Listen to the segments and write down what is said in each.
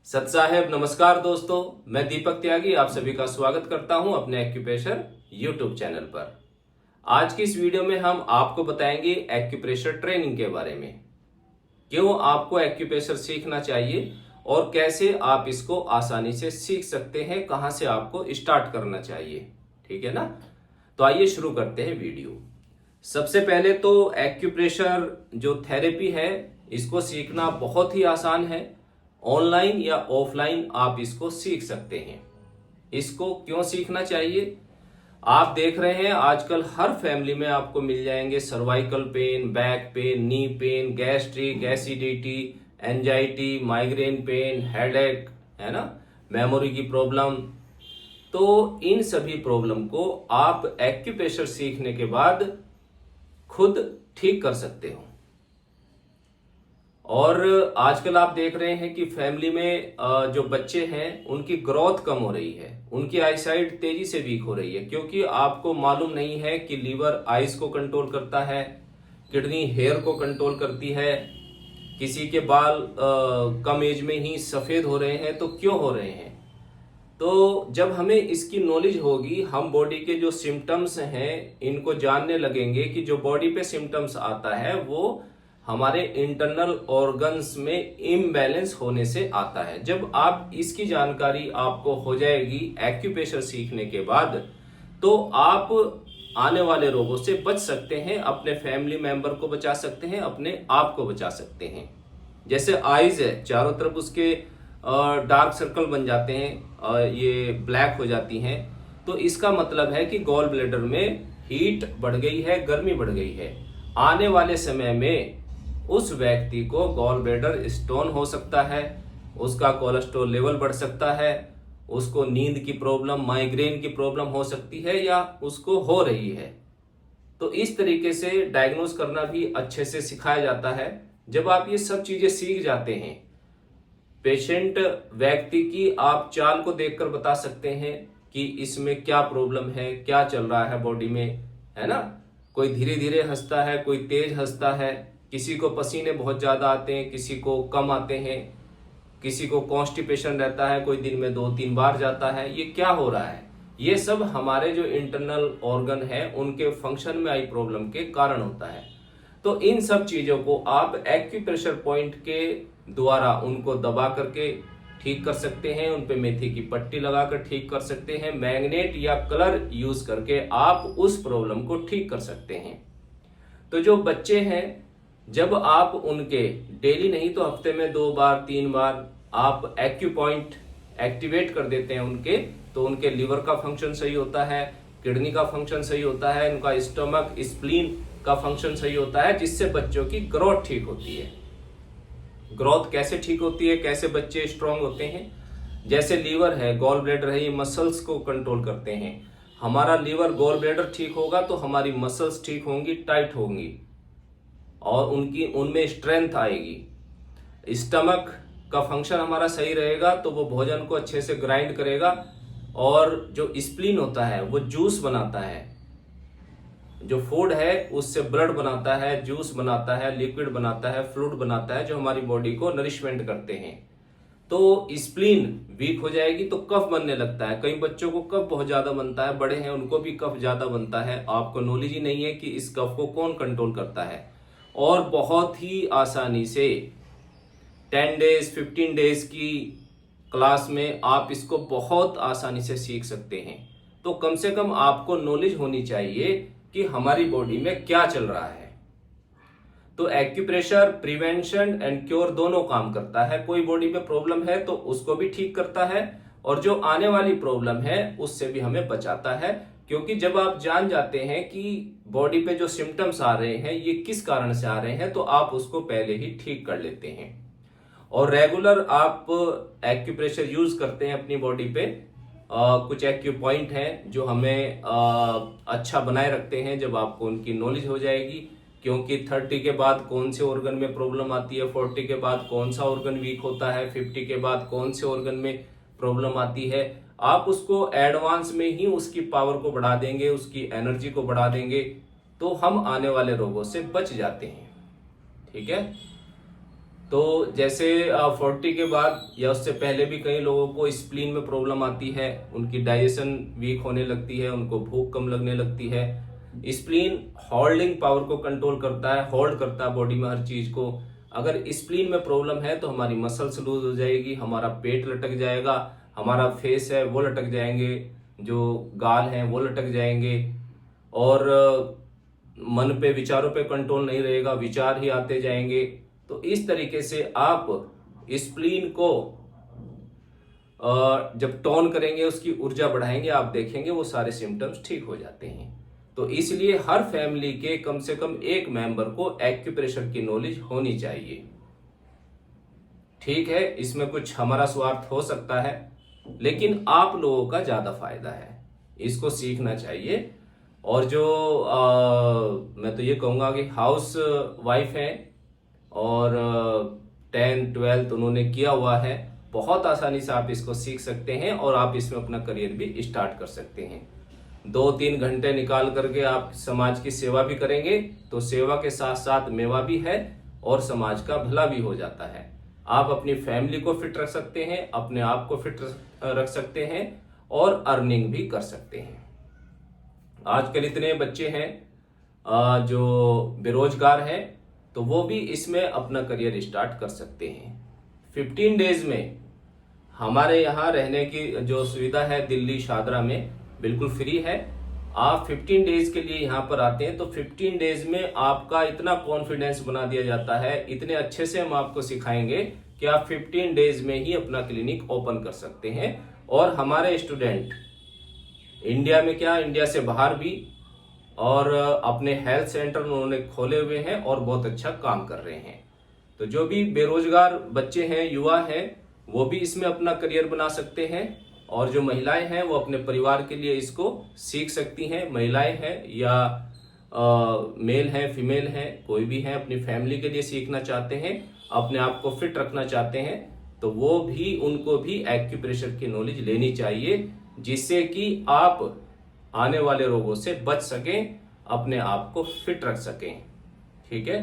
सत साहेब नमस्कार दोस्तों, मैं दीपक त्यागी आप सभी का स्वागत करता हूं अपने एक्यूप्रेशर यूट्यूब चैनल पर। आज की इस वीडियो में हम आपको बताएंगे एक्यूप्रेशर ट्रेनिंग के बारे में। क्यों आपको एक्यूप्रेशर सीखना चाहिए और कैसे आप इसको आसानी से सीख सकते हैं, कहां से आपको स्टार्ट करना चाहिए। ठीक है ना। तो आइए शुरू करते हैं वीडियो। सबसे पहले तो एक्यूप्रेशर जो थेरेपी है इसको सीखना बहुत ही आसान है। ऑनलाइन या ऑफलाइन आप इसको सीख सकते हैं। इसको क्यों सीखना चाहिए? आप देख रहे हैं आजकल हर फैमिली में आपको मिल जाएंगे cervical pain, back pain, knee pain, gastric, acidity, anxiety, migraine pain, headache, है ना, मेमोरी की प्रॉब्लम। तो इन सभी प्रॉब्लम को आप एक्यूप्रेशर सीखने के बाद खुद ठीक कर सकते हो। और आजकल आप देख रहे हैं कि फैमिली में जो बच्चे हैं उनकी ग्रोथ कम हो रही है, उनकी आईसाइट तेजी से वीक हो रही है, क्योंकि आपको मालूम नहीं है कि लीवर आइज को कंट्रोल करता है, किडनी हेयर को कंट्रोल करती है। किसी के बाल कम एज में ही सफेद हो रहे हैं, तो क्यों हो रहे हैं? तो जब हमें इसकी नॉलेज होगी, हम बॉडी के जो सिम्टम्स हैं इनको जानने लगेंगे कि जो बॉडी पे सिम्टम्स आता है वो हमारे इंटरनल ऑर्गन्स में इम्बैलेंस होने से आता है। जब आप इसकी जानकारी आपको हो जाएगी एक्यूप्रेशर सीखने के बाद, तो आप आने वाले रोगों से बच सकते हैं, अपने फैमिली मेंबर को बचा सकते हैं, अपने आप को बचा सकते हैं। जैसे आईज है, चारों तरफ उसके डार्क सर्कल बन जाते हैं, ये ब्लैक हो जाती हैं, तो इसका मतलब है कि गॉल ब्लैडर में हीट बढ़ गई है, गर्मी बढ़ गई है। आने वाले समय में उस व्यक्ति को गॉल ब्लैडर स्टोन हो सकता है, उसका कोलेस्ट्रॉल लेवल बढ़ सकता है, उसको नींद की प्रॉब्लम, माइग्रेन की प्रॉब्लम हो सकती है या उसको हो रही है। तो इस तरीके से डायग्नोस करना भी अच्छे से सिखाया जाता है। जब आप ये सब चीजें सीख जाते हैं, पेशेंट व्यक्ति की आप चाल को देखकर बता सकते हैं कि इसमें क्या प्रॉब्लम है, क्या चल रहा है बॉडी में, है ना। कोई धीरे धीरे हंसता है, कोई तेज हंसता है, किसी को पसीने बहुत ज्यादा आते हैं, किसी को कम आते हैं, किसी को कॉन्स्टिपेशन रहता है, कोई दिन में 2-3 बार जाता है। ये क्या हो रहा है? ये सब हमारे जो इंटरनल ऑर्गन है उनके फंक्शन में आई प्रॉब्लम के कारण होता है। तो इन सब चीजों को आप एक्यूप्रेशर पॉइंट के द्वारा उनको दबा करके ठीक कर सकते हैं, उन पे मेथी की पट्टी लगाकर ठीक कर सकते हैं, मैग्नेट या कलर यूज करके आप उस प्रॉब्लम को ठीक कर सकते हैं। तो जो बच्चे हैं, जब आप उनके डेली नहीं तो हफ्ते में 2 बार 3 बार आप एक्यू पॉइंट एक्टिवेट कर देते हैं उनके, तो उनके लिवर का फंक्शन सही होता है, किडनी का फंक्शन सही होता है, उनका स्टमक, स्प्लीन का फंक्शन सही होता है, जिससे बच्चों की ग्रोथ ठीक होती है। ग्रोथ कैसे ठीक होती है, कैसे बच्चे स्ट्रांग होते हैं? जैसे लीवर है, गॉल ब्लैडर है, ये मसल्स को कंट्रोल करते हैं। हमारा लीवर, गॉल ब्लैडर ठीक होगा तो हमारी मसल्स ठीक होंगी, टाइट होंगी और उनमें स्ट्रेंथ आएगी। स्टमक का फंक्शन हमारा सही रहेगा तो वो भोजन को अच्छे से ग्राइंड करेगा, और जो स्प्लीन होता है वो जूस बनाता है, जो फूड है उससे ब्लड बनाता है, जूस बनाता है, लिक्विड बनाता है, फ्लूइड बनाता है, जो हमारी बॉडी को नरिशमेंट करते हैं। तो स्प्लीन वीक हो जाएगी तो कफ बनने लगता है। कई बच्चों को कफ बहुत ज्यादा बनता है, बड़े हैं उनको भी कफ ज्यादा बनता है। आपको नॉलेज ही नहीं है कि इस कफ को कौन कंट्रोल करता है। और बहुत ही आसानी से 10 डेज 15 डेज की क्लास में आप इसको बहुत आसानी से सीख सकते हैं। तो कम से कम आपको नॉलेज होनी चाहिए कि हमारी बॉडी में क्या चल रहा है। तो एक्यूप्रेशर प्रिवेंशन एंड क्योर दोनों काम करता है। कोई बॉडी में प्रॉब्लम है तो उसको भी ठीक करता है, और जो आने वाली प्रॉब्लम है उससे भी हमें बचाता है। क्योंकि जब आप जान जाते हैं कि बॉडी पे जो सिम्टम्स आ रहे हैं ये किस कारण से आ रहे हैं, तो आप उसको पहले ही ठीक कर लेते हैं। और रेगुलर आप एक्यूप्रेशर यूज करते हैं अपनी बॉडी पे। कुछ एक्यू पॉइंट हैं जो हमें अच्छा बनाए रखते हैं जब आपको उनकी नॉलेज हो जाएगी। क्योंकि 30 के बाद कौन से ऑर्गन में प्रॉब्लम आती है, 40 के बाद कौन सा ऑर्गन वीक होता है, 50 के बाद कौन से ऑर्गन में प्रॉब्लम आती है, आप उसको एडवांस में ही उसकी पावर को बढ़ा देंगे, उसकी एनर्जी को बढ़ा देंगे, तो हम आने वाले रोगों से बच जाते हैं। ठीक है। तो जैसे 40 के बाद या उससे पहले भी कई लोगों को स्प्लीन में प्रॉब्लम आती है, उनकी डाइजेशन वीक होने लगती है, उनको भूख कम लगने लगती है। स्प्लीन होल्डिंग पावर को कंट्रोल करता है, होल्ड करता है बॉडी में हर चीज को। अगर स्प्लीन में प्रॉब्लम है तो हमारी मसल्स लूज हो जाएगी, हमारा पेट लटक जाएगा, हमारा फेस है वो लटक जाएंगे, जो गाल हैं वो लटक जाएंगे, और मन पे विचारों पे कंट्रोल नहीं रहेगा, विचार ही आते जाएंगे। तो इस तरीके से आप स्प्लीन को जब टोन करेंगे, उसकी ऊर्जा बढ़ाएंगे, आप देखेंगे वो सारे सिम्टम्स ठीक हो जाते हैं। तो इसलिए हर फैमिली के कम से कम एक मेंबर को एक्यूप्रेशर की नॉलेज होनी चाहिए। ठीक है, इसमें कुछ हमारा स्वार्थ हो सकता है, लेकिन आप लोगों का ज्यादा फायदा है, इसको सीखना चाहिए। और जो मैं तो ये कहूंगा कि हाउस वाइफ है और 10th 12th उन्होंने किया हुआ है, बहुत आसानी से आप इसको सीख सकते हैं और आप इसमें अपना करियर भी स्टार्ट कर सकते हैं। 2-3 घंटे निकाल करके आप समाज की सेवा भी करेंगे तो सेवा के साथ साथ मेवा भी है और समाज का भला भी हो जाता है। आप अपनी फैमिली को फिट रख सकते हैं, अपने आप को फिट रख सकते हैं और अर्निंग भी कर सकते हैं। आजकल इतने बच्चे हैं जो बेरोजगार हैं, तो वो भी इसमें अपना करियर स्टार्ट कर सकते हैं। 15 डेज में हमारे यहाँ रहने की जो सुविधा है दिल्ली शादरा में बिल्कुल फ्री है। आप 15 डेज के लिए यहाँ पर आते हैं तो 15 डेज में आपका इतना कॉन्फिडेंस बना दिया जाता है, इतने अच्छे से हम आपको सिखाएंगे कि आप 15 डेज में ही अपना क्लिनिक ओपन कर सकते हैं। और हमारे स्टूडेंट इंडिया में क्या, इंडिया से बाहर भी, और अपने हेल्थ सेंटर उन्होंने खोले हुए हैं और बहुत अच्छा काम कर रहे हैं। तो जो भी बेरोजगार बच्चे हैं, युवा हैं, वो भी इसमें अपना करियर बना सकते हैं। और जो महिलाएं हैं वो अपने परिवार के लिए इसको सीख सकती हैं। महिलाएं हैं या मेल हैं, फीमेल हैं, कोई भी हैं, अपनी फैमिली के लिए सीखना चाहते हैं, अपने आप को फिट रखना चाहते हैं, तो वो भी, उनको भी एक्यूप्रेशर की नॉलेज लेनी चाहिए, जिससे कि आप आने वाले रोगों से बच सकें, अपने आप को फिट रख सकें। ठीक है,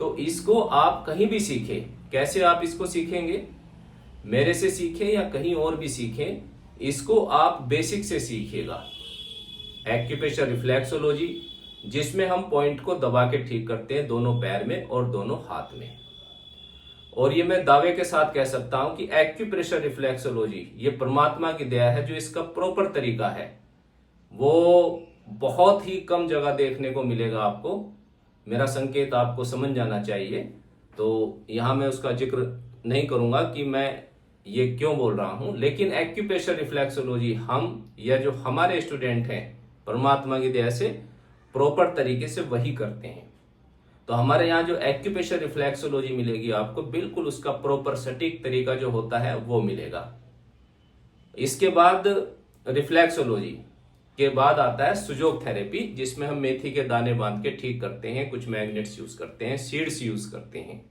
तो इसको आप कहीं भी सीखें। कैसे आप इसको सीखेंगे? मेरे से सीखें या कहीं और भी सीखें, इसको आप बेसिक से सीखिएगा। एक्यूप्रेशर रिफ्लेक्सोलॉजी, जिसमें हम पॉइंट को दबा के ठीक करते हैं दोनों पैर में और दोनों हाथ में। और ये मैं दावे के साथ कह सकता हूं कि एक्यूप्रेशर रिफ्लेक्सोलॉजी ये परमात्मा की दया है। जो इसका प्रॉपर तरीका है वो बहुत ही कम जगह देखने को मिलेगा आपको। मेरा संकेत आपको समझ जाना चाहिए, तो यहां मैं उसका जिक्र नहीं करूंगा कि मैं ये क्यों बोल रहा हूं, लेकिन एक्यूप्रेशर रिफ्लेक्सोलॉजी हम या जो हमारे स्टूडेंट हैं परमात्मा की दया से प्रॉपर तरीके से वही करते हैं। तो हमारे यहाँ जो एक्यूप्रेशर रिफ्लेक्सोलॉजी मिलेगी आपको, बिल्कुल उसका प्रॉपर सटीक तरीका जो होता है वो मिलेगा। इसके बाद रिफ्लेक्सोलॉजी के बाद आता है सुजोग थेरेपी, जिसमें हम मेथी के दाने बांध के ठीक करते हैं, कुछ मैग्नेट्स यूज करते हैं, सीड्स यूज करते हैं।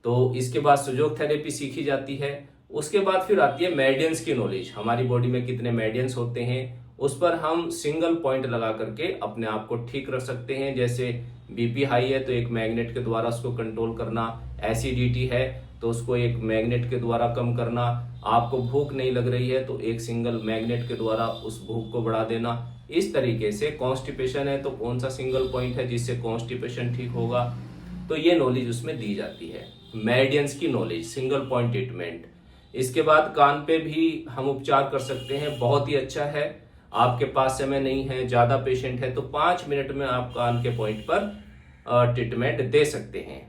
तो इसके बाद सुजोग थेरेपी सीखी जाती है। उसके बाद फिर आती है मेडियंस की नॉलेज। हमारी बॉडी में कितने मेडियंस होते हैं उस पर हम सिंगल पॉइंट लगा करके अपने आप को ठीक रख सकते हैं। जैसे बीपी हाई है तो एक मैग्नेट के द्वारा उसको कंट्रोल करना, एसिडिटी है तो उसको एक मैग्नेट के द्वारा कम करना, आपको भूख नहीं लग रही है तो एक सिंगल मैग्नेट के द्वारा उस भूख को बढ़ा देना। इस तरीके से कॉन्स्टिपेशन है तो कौन सा सिंगल पॉइंट है जिससे कॉन्स्टिपेशन ठीक होगा, तो ये नॉलेज उसमें दी जाती है। मेडियंस की नॉलेज, सिंगल पॉइंट ट्रीटमेंट। इसके बाद कान पे भी हम उपचार कर सकते हैं, बहुत ही अच्छा है। आपके पास समय नहीं है, ज्यादा पेशेंट है तो 5 मिनट में आप कान के पॉइंट पर ट्रीटमेंट दे सकते हैं,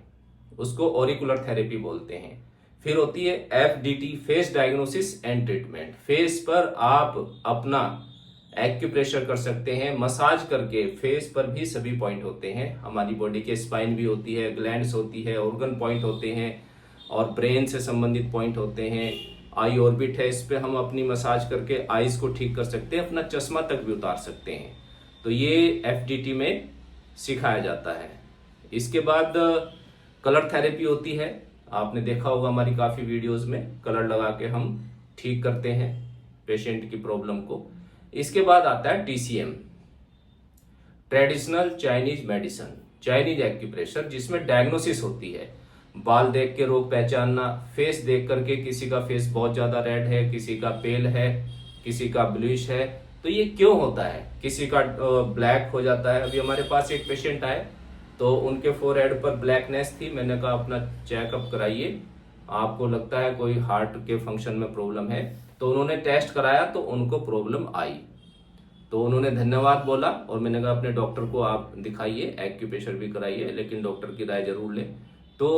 उसको ऑरिकुलर थेरेपी बोलते हैं। फिर होती है FDT, face diagnosis and treatment. Face पर आप अपना एक्यूप्रेशर कर सकते हैं, मसाज करके। फेस पर भी सभी पॉइंट होते हैं, हमारी बॉडी के स्पाइन भी होती है, ग्लैंड्स होती है, ऑर्गन पॉइंट होते हैं और ब्रेन से संबंधित पॉइंट होते हैं। आई ऑर्बिट है, इस पे हम अपनी मसाज करके आईज को ठीक कर सकते हैं, अपना चश्मा तक भी उतार सकते हैं। तो ये FDT में सिखाया जाता है। इसके बाद कलर थेरेपी होती है, आपने देखा होगा हमारी काफी वीडियोस में, कलर लगा के हम ठीक करते हैं पेशेंट की प्रॉब्लम को। इसके बाद आता है TCM, traditional Chinese medicine, Chinese acupressure, जिसमें डायग्नोसिस होती है। बाल देख के रोग पहचानना, फेस देख करके किसी का फेस बहुत ज्यादा रेड है, किसी का पेल है, किसी का ब्लूइश है, तो ये क्यों होता है, किसी का ब्लैक हो जाता है। अभी हमारे पास एक पेशेंट आए तो उनके फोरहेड पर ब्लैकनेस थी, मैंने कहा अपना चेकअप कराइए, आपको लगता है कोई हार्ट के फंक्शन में प्रॉब्लम है। तो उन्होंने टेस्ट कराया तो उनको प्रॉब्लम आई, तो उन्होंने धन्यवाद बोला और मैंने कहा अपने डॉक्टर को आप दिखाइए, एक्यूप्रेशर भी कराइए, लेकिन डॉक्टर की राय जरूर लें। तो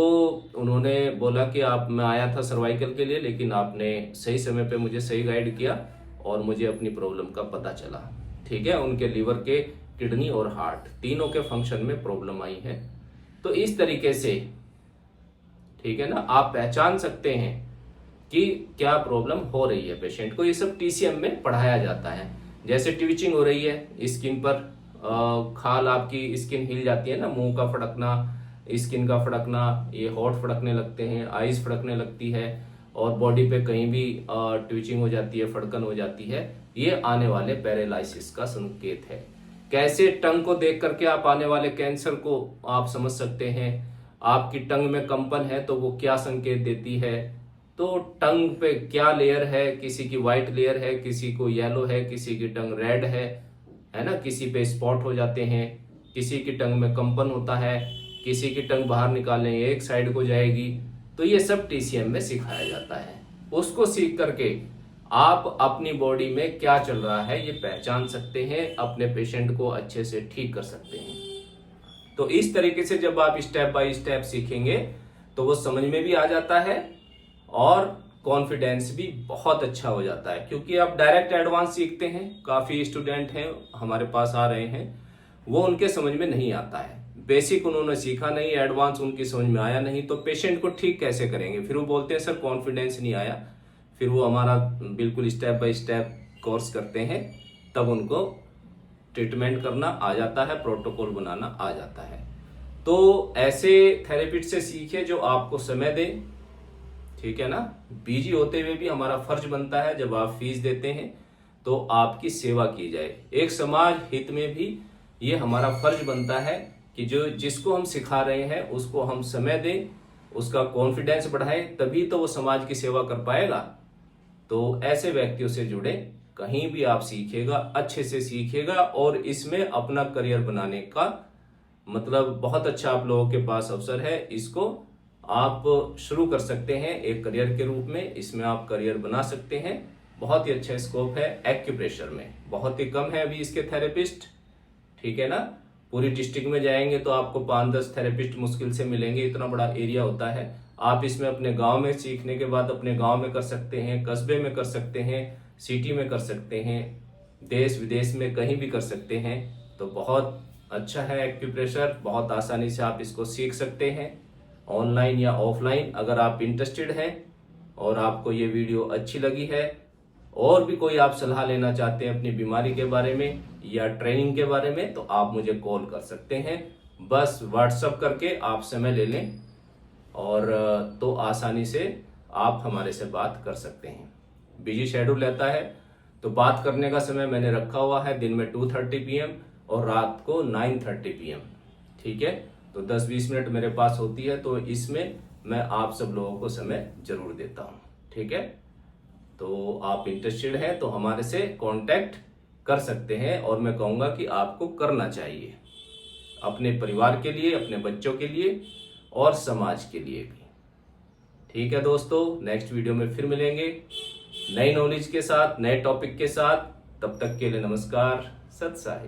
उन्होंने बोला कि आप, मैं आया था सर्वाइकल के लिए, लेकिन आपने सही समय पे मुझे सही गाइड किया और मुझे अपनी प्रॉब्लम का पता चला। ठीक है, उनके लीवर के, किडनी और हार्ट तीनों के फंक्शन में प्रॉब्लम आई है। तो इस तरीके से, ठीक है ना, आप पहचान सकते हैं कि क्या प्रॉब्लम हो रही है पेशेंट को। ये सब टीसीएम में पढ़ाया जाता है। जैसे ट्विचिंग हो रही है स्किन पर, खाल आपकी स्किन हिल जाती है ना, मुंह का फड़कना, स्किन का फड़कना, ये होठ फड़कने लगते हैं, आईज फड़कने लगती है और बॉडी पे कहीं भी ट्विचिंग हो जाती है, फड़कन हो जाती है, ये आने वाले पैरालिसिस का संकेत है। कैसे टंग को देख करके आप आने वाले कैंसर को आप समझ सकते हैं। आपकी टंग में कंपन है तो वो क्या संकेत देती है, तो टंग पे क्या लेयर है, किसी की व्हाइट लेयर है, किसी को येलो है, किसी की टंग रेड है ना, किसी पे स्पॉट हो जाते हैं, किसी की टंग में कंपन होता है, किसी की टंग बाहर निकालेंगे एक साइड को जाएगी। तो ये सब टीसीएम में सिखाया जाता है। उसको सीख करके आप अपनी बॉडी में क्या चल रहा है ये पहचान सकते हैं, अपने पेशेंट को अच्छे से ठीक कर सकते हैं। तो इस तरीके से जब आप स्टेप बाय स्टेप सीखेंगे तो वो समझ में भी आ जाता है और कॉन्फिडेंस भी बहुत अच्छा हो जाता है, क्योंकि आप डायरेक्ट एडवांस सीखते हैं। काफी स्टूडेंट हैं हमारे पास आ रहे हैं, वो उनके समझ में नहीं आता है, बेसिक उन्होंने सीखा नहीं, एडवांस उनकी समझ में आया नहीं, तो पेशेंट को ठीक कैसे करेंगे। फिर वो बोलते हैं सर कॉन्फिडेंस नहीं आया, फिर वो हमारा बिल्कुल स्टेप बाय स्टेप कोर्स करते हैं, तब उनको ट्रीटमेंट करना आ जाता है, प्रोटोकॉल बनाना आ जाता है। तो ऐसे थेरेपिस्ट से सीखे जो आपको समय दे, ठीक है ना। बिजी होते हुए भी हमारा फर्ज बनता है जब आप फीस देते हैं तो आपकी सेवा की जाए। एक समाज हित में भी ये हमारा फर्ज बनता है कि जो जिसको हम सिखा रहे हैं उसको हम समय दें, उसका कॉन्फिडेंस बढ़ाएं, तभी तो वो समाज की सेवा कर पाएगा। तो ऐसे व्यक्तियों से जुड़े, कहीं भी आप सीखेगा, अच्छे से सीखेगा और इसमें अपना करियर बनाने का मतलब बहुत अच्छा आप लोगों के पास अवसर है। इसको आप शुरू कर सकते हैं एक करियर के रूप में, इसमें आप करियर बना सकते हैं। बहुत ही अच्छा स्कोप है एक्यूप्रेशर में, बहुत ही कम है अभी इसके थेरेपिस्ट, ठीक है ना। पूरी डिस्ट्रिक्ट में जाएंगे तो आपको 5-10 थेरेपिस्ट मुश्किल से मिलेंगे, इतना बड़ा एरिया होता है। आप इसमें अपने गांव में सीखने के बाद अपने गांव में कर सकते हैं, कस्बे में कर सकते हैं, सिटी में कर सकते हैं, देश विदेश में कहीं भी कर सकते हैं। तो बहुत अच्छा है एक्यूप्रेशर, बहुत आसानी से आप इसको सीख सकते हैं, ऑनलाइन या ऑफलाइन। अगर आप इंटरेस्टेड हैं और आपको ये वीडियो अच्छी लगी है और भी कोई आप सलाह लेना चाहते हैं अपनी बीमारी के बारे में या ट्रेनिंग के बारे में, तो आप मुझे कॉल कर सकते हैं। बस व्हाट्सअप करके आप समय ले लें और तो आसानी से आप हमारे से बात कर सकते हैं। बिजी शेड्यूल रहता है तो बात करने का समय मैंने रखा हुआ है दिन में 2:30 PM और रात को 9:30 PM, ठीक है। तो 10-20 मिनट मेरे पास होती है, तो इसमें मैं आप सब लोगों को समय जरूर देता हूँ, ठीक है। तो आप इंटरेस्टेड हैं तो हमारे से कांटेक्ट कर सकते हैं और मैं कहूँगा कि आपको करना चाहिए अपने परिवार के लिए, अपने बच्चों के लिए और समाज के लिए भी। ठीक है दोस्तों, नेक्स्ट वीडियो में फिर मिलेंगे नई नॉलेज के साथ, नए टॉपिक के साथ। तब तक के लिए नमस्कार, सत साहिब।